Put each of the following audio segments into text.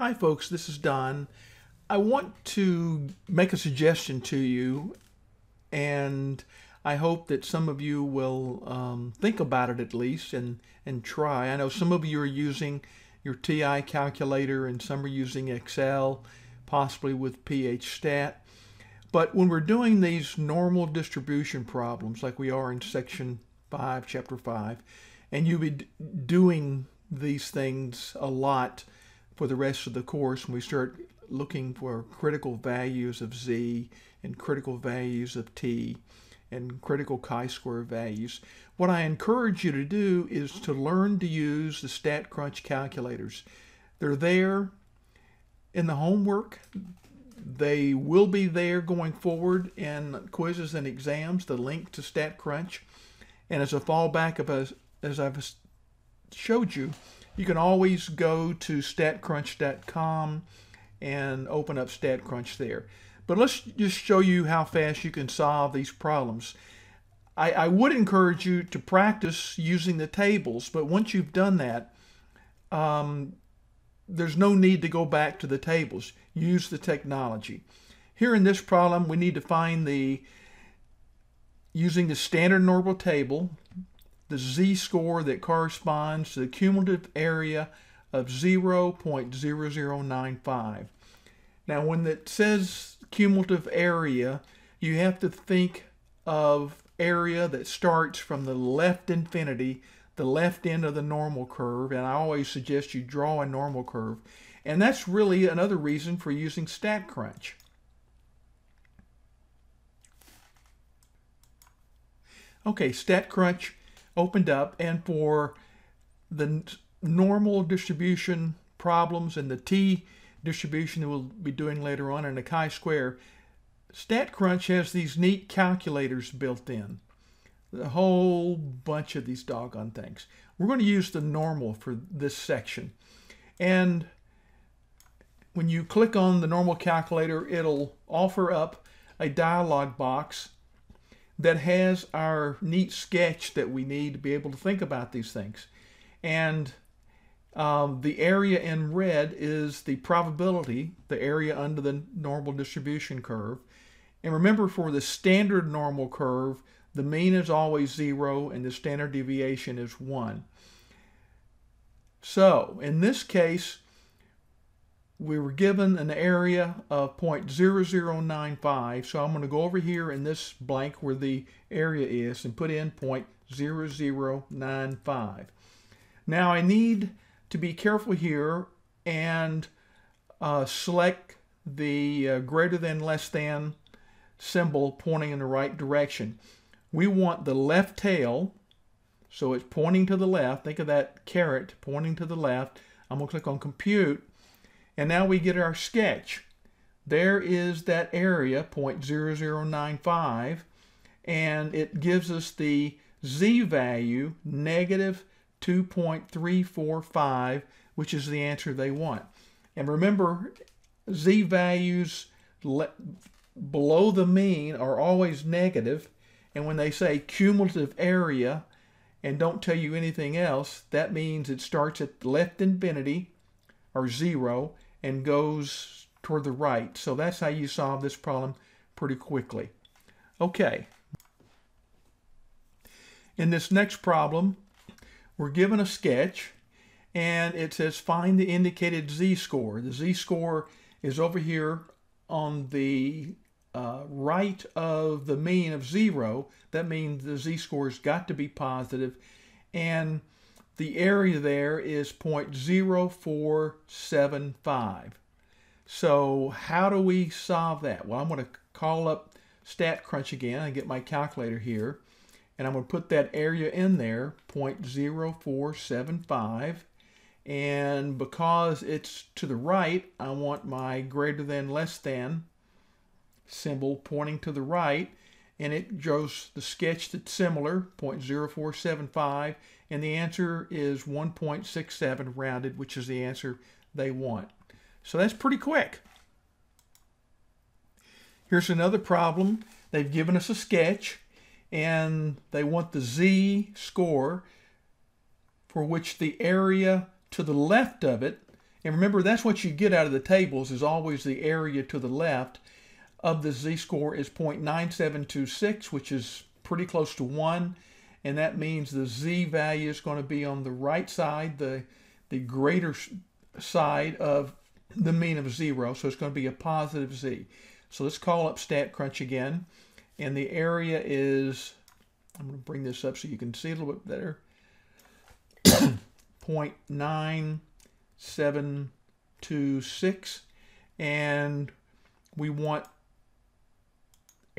Hi folks, this is Don. I want to make a suggestion to you, and I hope that some of you will think about it at least and try. I know some of you are using your TI calculator and some are using Excel, possibly with Ph.D. But when we're doing these normal distribution problems like we are in section 5, chapter 5, and you'll be doing these things a lot for the rest of the course when we start looking for critical values of z and critical values of t and critical chi-square values. What I encourage you to do is to learn to use the StatCrunch calculators. They're there in the homework. They will be there going forward in quizzes and exams, the link to StatCrunch. And as a fallback, as I've showed you, you can always go to StatCrunch.com and open up StatCrunch there. But let's just show you how fast you can solve these problems. I would encourage you to practice using the tables, but once you've done that, there's no need to go back to the tables. Use the technology. Here in this problem, we need to find using the standard normal table, the z-score that corresponds to the cumulative area of 0.0095. Now, when it says cumulative area, you have to think of area that starts from the left infinity, the left end of the normal curve, and I always suggest you draw a normal curve. And that's really another reason for using StatCrunch. Okay, StatCrunch opened up, and for the normal distribution problems and the t distribution that we'll be doing later on and the chi-square, StatCrunch has these neat calculators built in. A whole bunch of these doggone things. We're going to use the normal for this section. And when you click on the normal calculator, it'll offer up a dialog box that has our neat sketch that we need to be able to think about these things. And the area in red is the probability, the area under the normal distribution curve. And remember, for the standard normal curve, the mean is always 0 and the standard deviation is 1. So in this case, we were given an area of 0.0095, so I'm going to go over here in this blank where the area is and put in 0.0095. Now I need to be careful here and select the greater than less than symbol pointing in the right direction. We want the left tail, so it's pointing to the left. Think of that caret pointing to the left. I'm going to click on compute. And now we get our sketch. There is that area, 0.0095, and it gives us the z value, negative 2.345, which is the answer they want. And remember, z values below the mean are always negative, and when they say cumulative area and don't tell you anything else, that means it starts at the left infinity, or 0, and goes toward the right. So that's how you solve this problem pretty quickly. Okay. In this next problem, we're given a sketch, and it says find the indicated z-score. The z-score is over here on the right of the mean of 0. That means the z-score has got to be positive, and the area there is 0.0475. So how do we solve that? Well, I'm going to call up StatCrunch again and get my calculator here. And I'm going to put that area in there, 0.0475. And because it's to the right, I want my greater than less than symbol pointing to the right. And it shows the sketch that's similar, 0.0475. And the answer is 1.67 rounded, which is the answer they want. So that's pretty quick. Here's another problem. They've given us a sketch, and they want the z-score for which the area to the left of it And remember, that's what you get out of the tables, is always the area to the left of the z-score is 0.9726, which is pretty close to 1. And that means the z value is going to be on the right side, the greater side of the mean of 0. So it's going to be a positive z. So let's call up StatCrunch again. And the area is, I'm going to bring this up so you can see a little bit better, 0.9726. And we want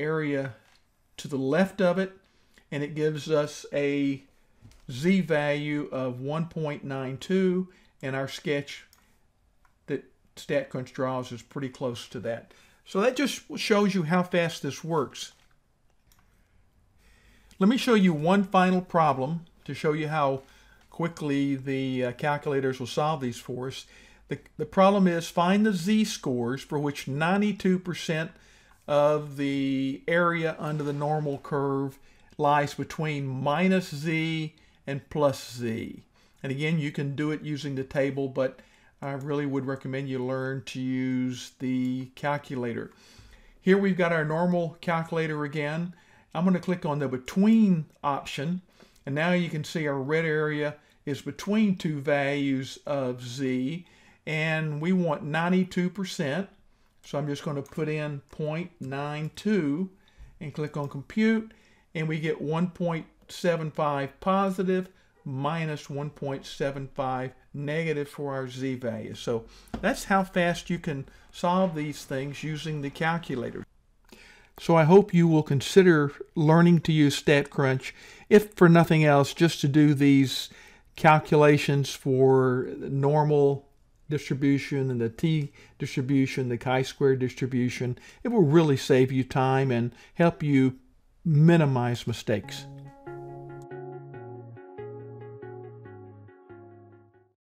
area to the left of it. And it gives us a z value of 1.92, and our sketch that StatCrunch draws is pretty close to that. So that just shows you how fast this works. Let me show you one final problem to show you how quickly the calculators will solve these for us. The problem is find the z-scores for which 92% of the area under the normal curve lies between minus z and plus z. And again, you can do it using the table, but I really would recommend you learn to use the calculator. Here we've got our normal calculator again. I'm going to click on the between option, and now you can see our red area is between two values of z, and we want 92%. So I'm just going to put in 0.92 and click on compute, and we get 1.75 positive minus 1.75 negative for our z value. So that's how fast you can solve these things using the calculator. So I hope you will consider learning to use StatCrunch, if for nothing else, just to do these calculations for normal distribution and the t-distribution, the chi-square distribution. It will really save you time and help you minimize mistakes.